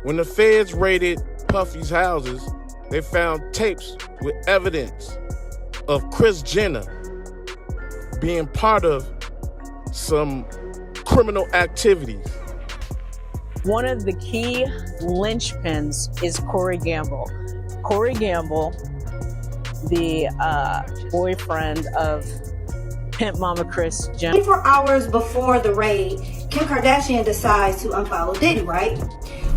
When the feds raided Puffy's houses, they found tapes with evidence of Kris Jenner being part of some criminal activities. One of the key linchpins is Corey Gamble. Corey Gamble, the boyfriend of Pimp Mama Kris Jenner. 24 hours before the raid, Kim Kardashian decides to unfollow Diddy, right?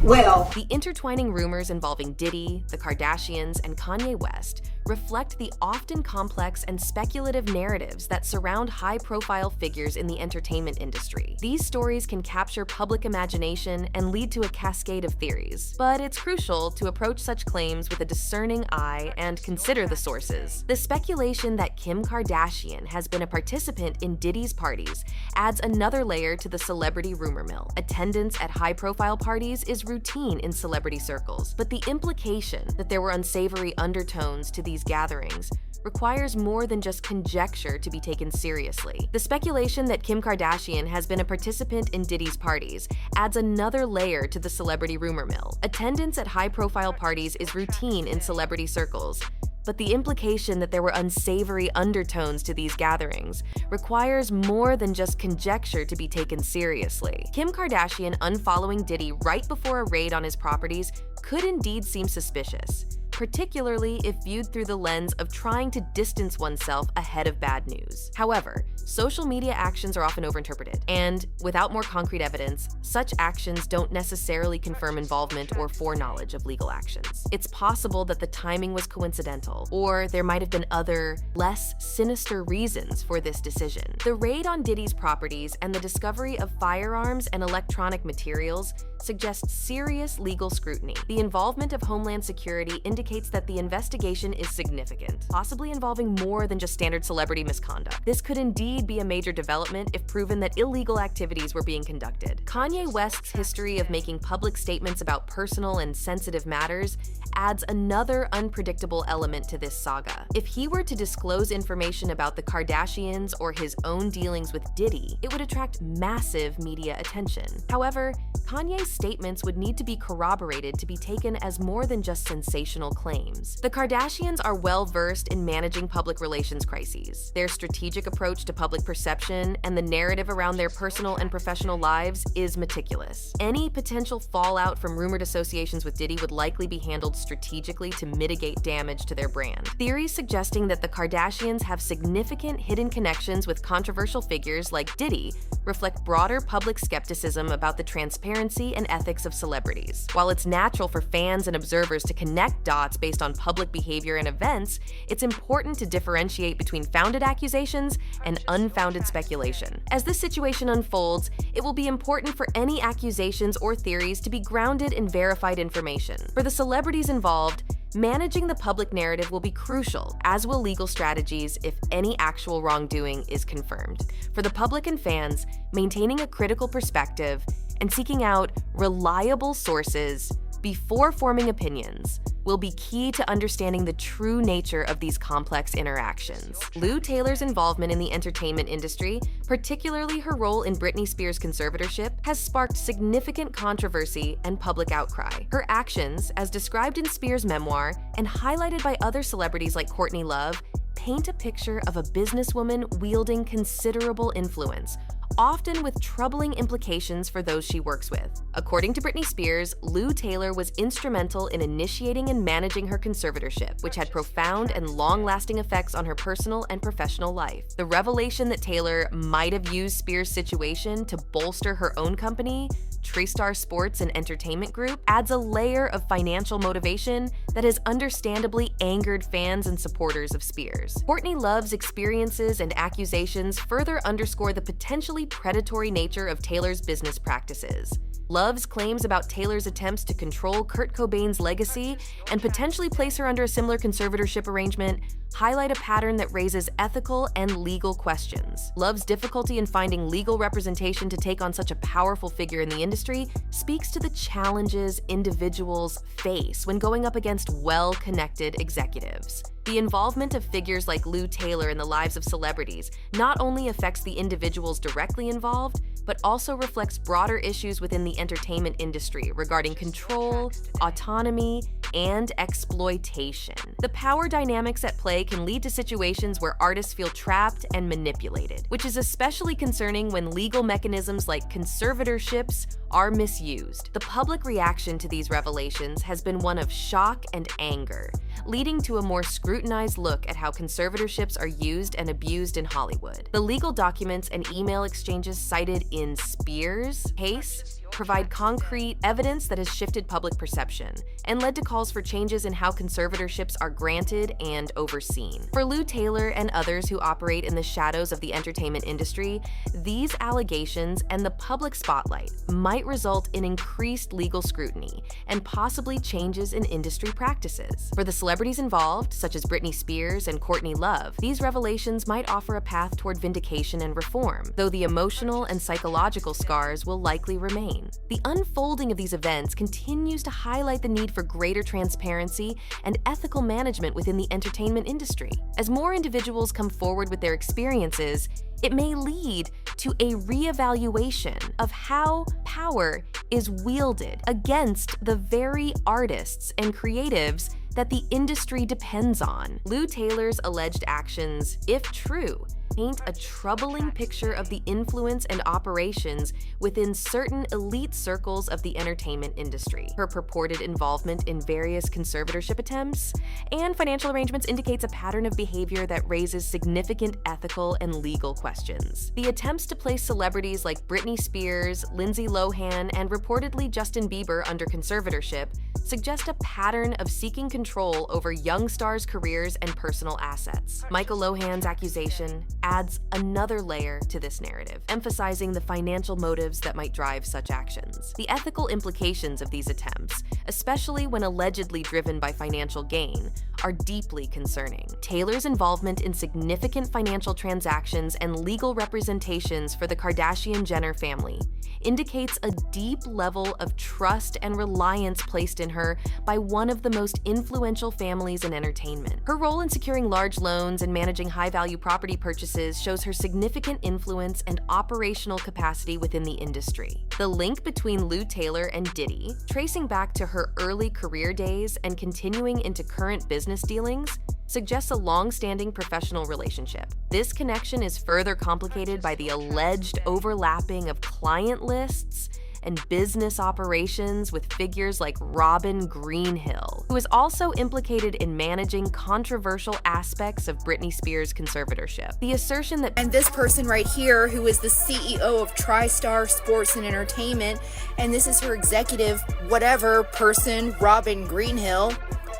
Well, the intertwining rumors involving Diddy, the Kardashians, and Kanye West reflect the often complex and speculative narratives that surround high-profile figures in the entertainment industry. These stories can capture public imagination and lead to a cascade of theories, but it's crucial to approach such claims with a discerning eye and consider the sources. The speculation that Kim Kardashian has been a participant in Diddy's parties adds another layer to the celebrity rumor mill. Attendance at high-profile parties is routine in celebrity circles, but the implication that there were unsavory undertones to these gatherings requires more than just conjecture to be taken seriously. The speculation that Kim Kardashian has been a participant in Diddy's parties adds another layer to the celebrity rumor mill. Attendance at high-profile parties is routine in celebrity circles, but the implication that there were unsavory undertones to these gatherings requires more than just conjecture to be taken seriously. Kim Kardashian unfollowing Diddy right before a raid on his properties could indeed seem suspicious, particularly if viewed through the lens of trying to distance oneself ahead of bad news. However, social media actions are often overinterpreted, and without more concrete evidence, such actions don't necessarily confirm involvement or foreknowledge of legal actions. It's possible that the timing was coincidental, or there might have been other, less sinister reasons for this decision. The raid on Diddy's properties and the discovery of firearms and electronic materials suggest serious legal scrutiny. The involvement of Homeland Security indicates that the investigation is significant, possibly involving more than just standard celebrity misconduct. This could indeed be a major development if proven that illegal activities were being conducted. Kanye West's history of making public statements about personal and sensitive matters adds another unpredictable element to this saga. If he were to disclose information about the Kardashians or his own dealings with Diddy, it would attract massive media attention. However, Kanye's statements would need to be corroborated to be taken as more than just sensational claims. The Kardashians are well-versed in managing public relations crises. Their strategic approach to public perception and the narrative around their personal and professional lives is meticulous. Any potential fallout from rumored associations with Diddy would likely be handled strategically to mitigate damage to their brand. Theories suggesting that the Kardashians have significant hidden connections with controversial figures like Diddy reflect broader public skepticism about the transparency and ethics of celebrities. While it's natural for fans and observers to connect dots based on public behavior and events, it's important to differentiate between founded accusations and unfounded speculation. As this situation unfolds, it will be important for any accusations or theories to be grounded in verified information. For the celebrities involved, managing the public narrative will be crucial, as will legal strategies if any actual wrongdoing is confirmed. For the public and fans, maintaining a critical perspective and seeking out reliable sources before forming opinions will be key to understanding the true nature of these complex interactions. Lou Taylor's involvement in the entertainment industry, particularly her role in Britney Spears' conservatorship, has sparked significant controversy and public outcry. Her actions, as described in Spears' memoir and highlighted by other celebrities like Courtney Love, paint a picture of a businesswoman wielding considerable influence, often with troubling implications for those she works with. According to Britney Spears, Lou Taylor was instrumental in initiating and managing her conservatorship, which had profound and long-lasting effects on her personal and professional life. The revelation that Taylor might have used Spears' situation to bolster her own company, TreeStar Sports and Entertainment Group, adds a layer of financial motivation that has understandably angered fans and supporters of Spears. Courtney Love's experiences and accusations further underscore the potentially predatory nature of Taylor's business practices. Love's claims about Taylor's attempts to control Kurt Cobain's legacy and potentially place her under a similar conservatorship arrangement highlight a pattern that raises ethical and legal questions. Love's difficulty in finding legal representation to take on such a powerful figure in the industry speaks to the challenges individuals face when going up against well-connected executives. The involvement of figures like Lou Taylor in the lives of celebrities not only affects the individuals directly involved, but also reflects broader issues within the entertainment industry regarding control, autonomy, and exploitation. The power dynamics at play can lead to situations where artists feel trapped and manipulated, which is especially concerning when legal mechanisms like conservatorships are misused. The public reaction to these revelations has been one of shock and anger, leading to a more scrutinized look at how conservatorships are used and abused in Hollywood. The legal documents and email exchanges cited in Spears' case provide concrete evidence that has shifted public perception and led to calls for changes in how conservatorships are granted and overseen. For Lou Taylor and others who operate in the shadows of the entertainment industry, these allegations and the public spotlight might result in increased legal scrutiny and possibly changes in industry practices. For the celebrities involved, such as Britney Spears and Courtney Love, these revelations might offer a path toward vindication and reform, though the emotional and psychological scars will likely remain. The unfolding of these events continues to highlight the need for greater transparency and ethical management within the entertainment industry. As more individuals come forward with their experiences, it may lead to a reevaluation of how power is wielded against the very artists and creatives that the industry depends on. Lou Taylor's alleged actions, if true, paint a troubling picture of the influence and operations within certain elite circles of the entertainment industry. Her purported involvement in various conservatorship attempts and financial arrangements indicates a pattern of behavior that raises significant ethical and legal questions. The attempts to place celebrities like Britney Spears, Lindsay Lohan, and reportedly Justin Bieber under conservatorship suggest a pattern of seeking control over young stars' careers and personal assets. Michael Lohan's accusation adds another layer to this narrative, emphasizing the financial motives that might drive such actions. The ethical implications of these attempts, especially when allegedly driven by financial gain, are deeply concerning. Taylor's involvement in significant financial transactions and legal representations for the Kardashian-Jenner family indicates a deep level of trust and reliance placed in her by one of the most influential families in entertainment. Her role in securing large loans and managing high-value property purchases shows her significant influence and operational capacity within the industry. The link between Lou Taylor and Diddy, tracing back to her early career days and continuing into current business dealings, suggests a long-standing professional relationship. This connection is further complicated by the alleged overlapping of client lists and business operations with figures like Robin Greenhill, who is also implicated in managing controversial aspects of Britney Spears' conservatorship. The assertion that— And this person right here, who is the CEO of TriStar Sports and Entertainment, and this is her executive whatever person, Robin Greenhill.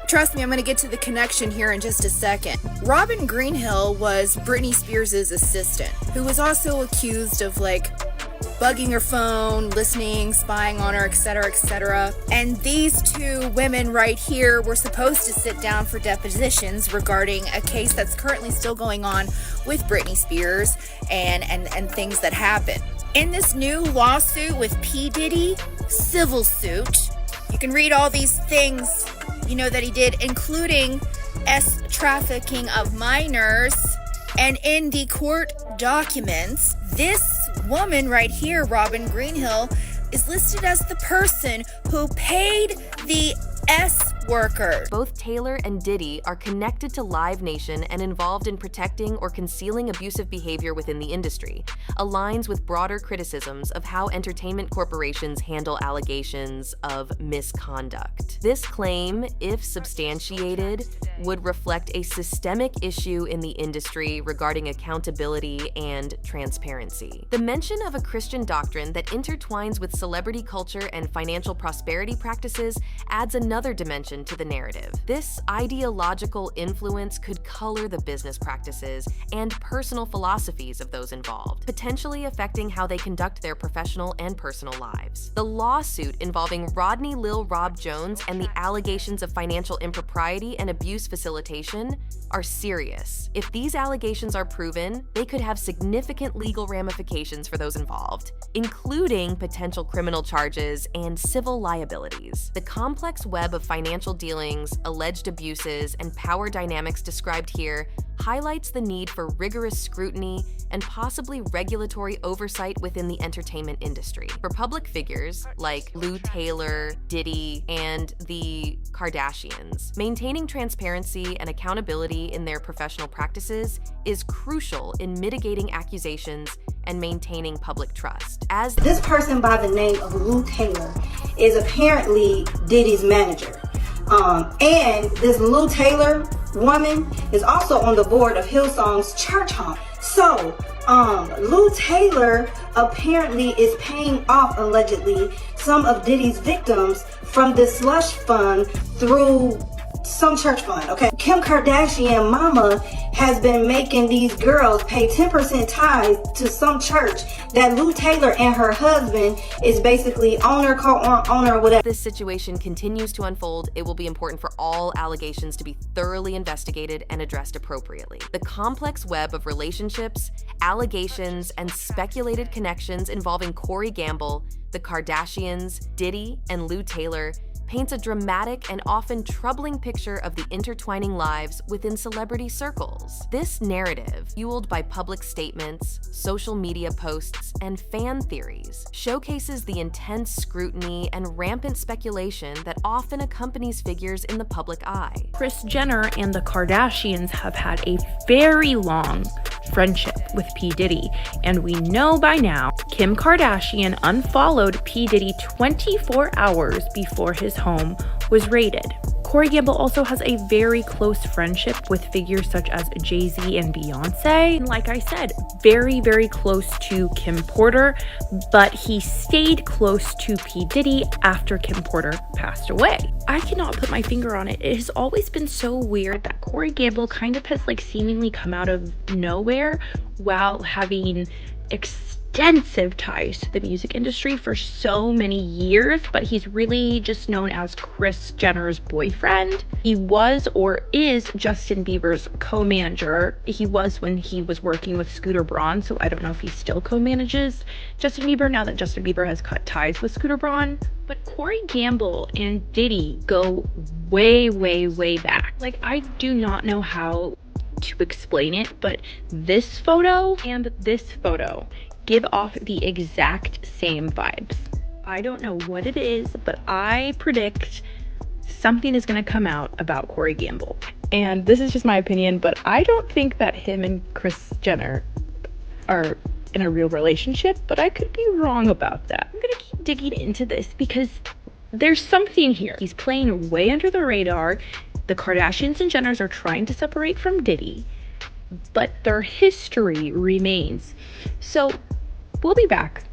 Trust me, I'm going to get to the connection here in just a second. Robin Greenhill was Britney Spears' assistant, who was also accused of bugging her phone, listening, spying on her, etc., etc. And these two women right here were supposed to sit down for depositions regarding a case that's currently still going on with Britney Spears and things that happened. In this new lawsuit with P. Diddy, civil suit, you can read all these things, that he did, including trafficking of minors. And in the court documents, this woman right here, Robin Greenhill, is listed as the person who paid the worker. Both Taylor and Diddy are connected to Live Nation and involved in protecting or concealing abusive behavior within the industry, aligns with broader criticisms of how entertainment corporations handle allegations of misconduct. This claim, if substantiated, would reflect a systemic issue in the industry regarding accountability and transparency. The mention of a Christian doctrine that intertwines with celebrity culture and financial prosperity practices adds another dimension to the narrative. This ideological influence could color the business practices and personal philosophies of those involved, potentially affecting how they conduct their professional and personal lives. The lawsuit involving Rodney Lil Rob Jones and the allegations of financial impropriety and abuse facilitation are serious. If these allegations are proven, they could have significant legal ramifications for those involved, including potential criminal charges and civil liabilities. The complex web of financial dealings, alleged abuses, and power dynamics described here highlights the need for rigorous scrutiny and possibly regulatory oversight within the entertainment industry. For public figures like Lou Taylor, Diddy, and the Kardashians, maintaining transparency and accountability in their professional practices is crucial in mitigating accusations and maintaining public trust. As this person by the name of Lou Taylor is apparently Diddy's manager. And this Lou Taylor woman is also on the board of Hillsong's church home. So, Lou Taylor apparently is paying off, allegedly, some of Diddy's victims from this slush fund through some church fund, okay? Kim Kardashian mama has been making these girls pay 10% tithes to some church that Lou Taylor and her husband is basically owner, co-owner, whatever. This situation continues to unfold, it will be important for all allegations to be thoroughly investigated and addressed appropriately. The complex web of relationships, allegations, and speculated connections involving Corey Gamble, the Kardashians, Diddy, and Lou Taylor paints a dramatic and often troubling picture of the intertwining lives within celebrity circles. This narrative, fueled by public statements, social media posts, and fan theories, showcases the intense scrutiny and rampant speculation that often accompanies figures in the public eye. Kris Jenner and the Kardashians have had a very long friendship with P. Diddy, and we know by now Kim Kardashian unfollowed P. Diddy 24 hours before his home was raided. Corey Gamble also has a very close friendship with figures such as Jay-Z and Beyonce. And like I said, very, very close to Kim Porter, but he stayed close to P. Diddy after Kim Porter passed away. I cannot put my finger on it. It has always been so weird that Corey Gamble kind of has like seemingly come out of nowhere while having extensive ties to the music industry for so many years, but he's really just known as Kris Jenner's boyfriend. He was or is Justin Bieber's co-manager. He was when he was working with Scooter Braun, so I don't know if he still co-manages Justin Bieber now that Justin Bieber has cut ties with Scooter Braun. But Corey Gamble and Diddy go way, way, way back. Like, I do not know how to explain it, but this photo and this photo give off the exact same vibes. I don't know what it is, but I predict something is going to come out about Corey Gamble. And this is just my opinion, but I don't think that him and Kris Jenner are in a real relationship, but I could be wrong about that. I'm going to keep digging into this because there's something here. He's playing way under the radar. The Kardashians and Jenners are trying to separate from Diddy, but their history remains. So we'll be back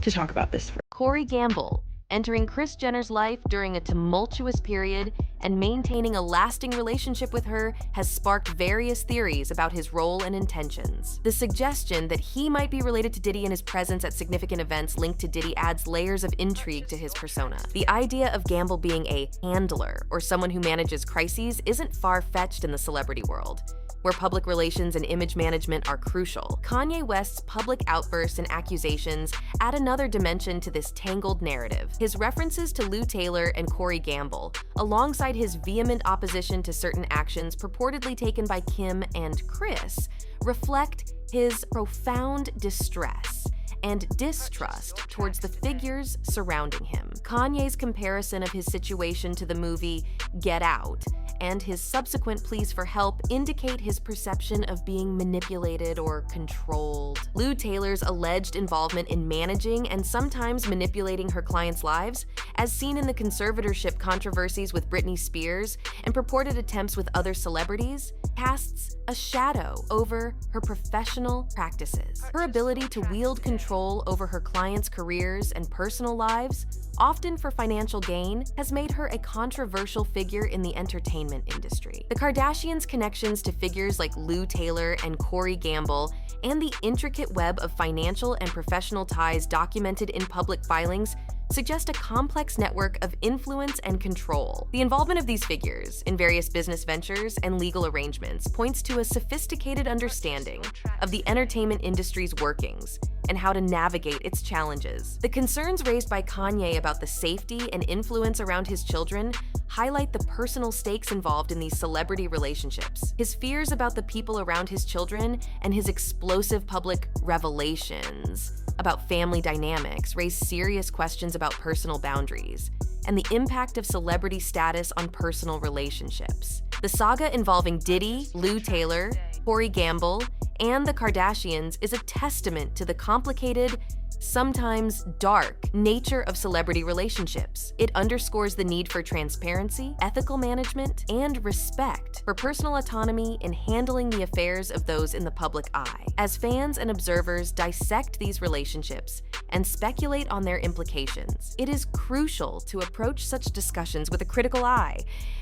to talk about this. Corey Gamble, entering Kris Jenner's life during a tumultuous period and maintaining a lasting relationship with her has sparked various theories about his role and intentions. The suggestion that he might be related to Diddy and his presence at significant events linked to Diddy adds layers of intrigue to his persona. The idea of Gamble being a handler or someone who manages crises isn't far-fetched in the celebrity world, where public relations and image management are crucial. Kanye West's public outbursts and accusations add another dimension to this tangled narrative. His references to Lou Taylor and Corey Gamble, alongside his vehement opposition to certain actions purportedly taken by Kim and Kris, reflect his profound distress and distrust towards the figures surrounding him. Kanye's comparison of his situation to the movie Get Out and his subsequent pleas for help indicate his perception of being manipulated or controlled. Lou Taylor's alleged involvement in managing and sometimes manipulating her clients' lives, as seen in the conservatorship controversies with Britney Spears and purported attempts with other celebrities, casts a shadow over her professional practices. Her ability to wield control over her clients' careers and personal lives, often for financial gain, has made her a controversial figure in the entertainment industry. The Kardashians' connections to figures like Lou Taylor and Corey Gamble, and the intricate web of financial and professional ties documented in public filings, suggest a complex network of influence and control. The involvement of these figures in various business ventures and legal arrangements points to a sophisticated understanding of the entertainment industry's workings and how to navigate its challenges. The concerns raised by Kanye about the safety and influence around his children highlight the personal stakes involved in these celebrity relationships. His fears about the people around his children and his explosive public revelations about family dynamics raise serious questions about personal boundaries and the impact of celebrity status on personal relationships. The saga involving Diddy, Lou Taylor, Corey Gamble, and the Kardashians is a testament to the complicated, sometimes dark, nature of celebrity relationships. It underscores the need for transparency, ethical management, and respect for personal autonomy in handling the affairs of those in the public eye. As fans and observers dissect these relationships and speculate on their implications, it is crucial to approach such discussions with a critical eye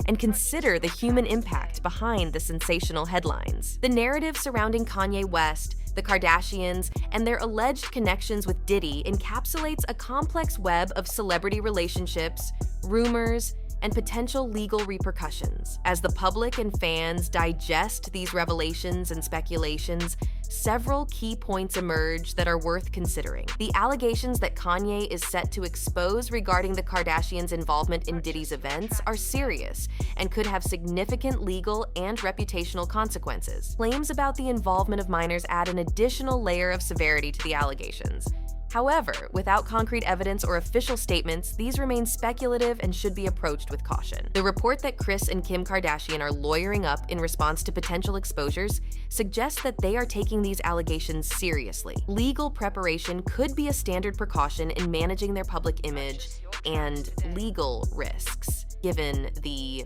and consider the human impact behind the sensational headlines. The narrative surrounding Kanye West, the Kardashians, and their alleged connections with Diddy encapsulates a complex web of celebrity relationships, rumors, and potential legal repercussions. As the public and fans digest these revelations and speculations, several key points emerge that are worth considering. The allegations that Kanye is set to expose regarding the Kardashians' involvement in Diddy's events are serious and could have significant legal and reputational consequences. Claims about the involvement of minors add an additional layer of severity to the allegations. However, without concrete evidence or official statements, these remain speculative and should be approached with caution. The report that Kris and Kim Kardashian are lawyering up in response to potential exposures suggests that they are taking these allegations seriously. Legal preparation could be a standard precaution in managing their public image and legal risks. Given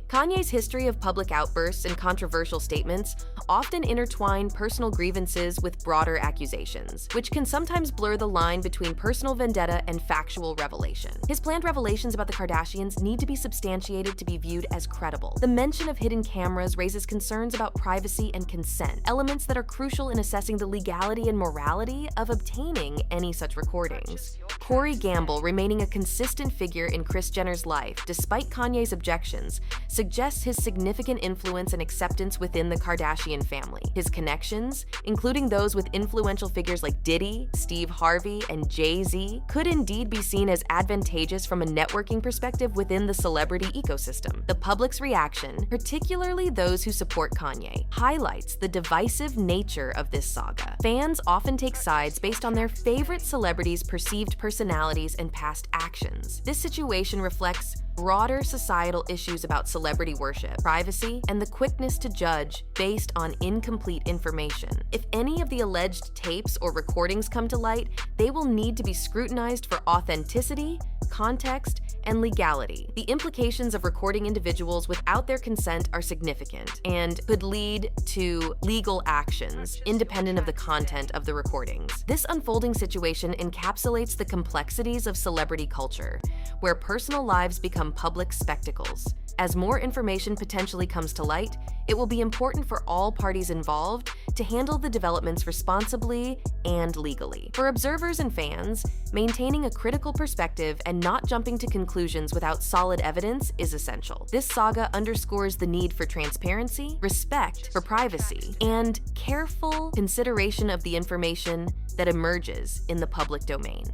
Kanye's history of public outbursts and controversial statements often intertwine personal grievances with broader accusations, which can sometimes blur the line between personal vendetta and factual revelation. His planned revelations about the Kardashians need to be substantiated to be viewed as credible. The mention of hidden cameras raises concerns about privacy and consent, elements that are crucial in assessing the legality and morality of obtaining any such recordings. Corey Gamble remaining a consistent figure in Kris Jenner's life, despite Kanye's objections, suggests his significant influence and acceptance within the Kardashian family. His connections, including those with influential figures like Diddy, Steve Harvey, and Jay-Z, could indeed be seen as advantageous from a networking perspective within the celebrity ecosystem. The public's reaction, particularly those who support Kanye, highlights the divisive nature of this saga. Fans often take sides based on their favorite celebrities' perceived personalities and past actions. This situation reflects broader societal issues about celebrity worship, privacy, and the quickness to judge based on incomplete information. If any of the alleged tapes or recordings come to light, they will need to be scrutinized for authenticity, context, and legality. The implications of recording individuals without their consent are significant and could lead to legal actions independent of the content of the recordings. This unfolding situation encapsulates the complexities of celebrity culture, where personal lives become public spectacles. As more information potentially comes to light, it will be important for all parties involved to handle the developments responsibly and legally. For observers and fans, maintaining a critical perspective and not jumping to conclusions without solid evidence is essential. This saga underscores the need for transparency, respect for privacy, and careful consideration of the information that emerges in the public domain.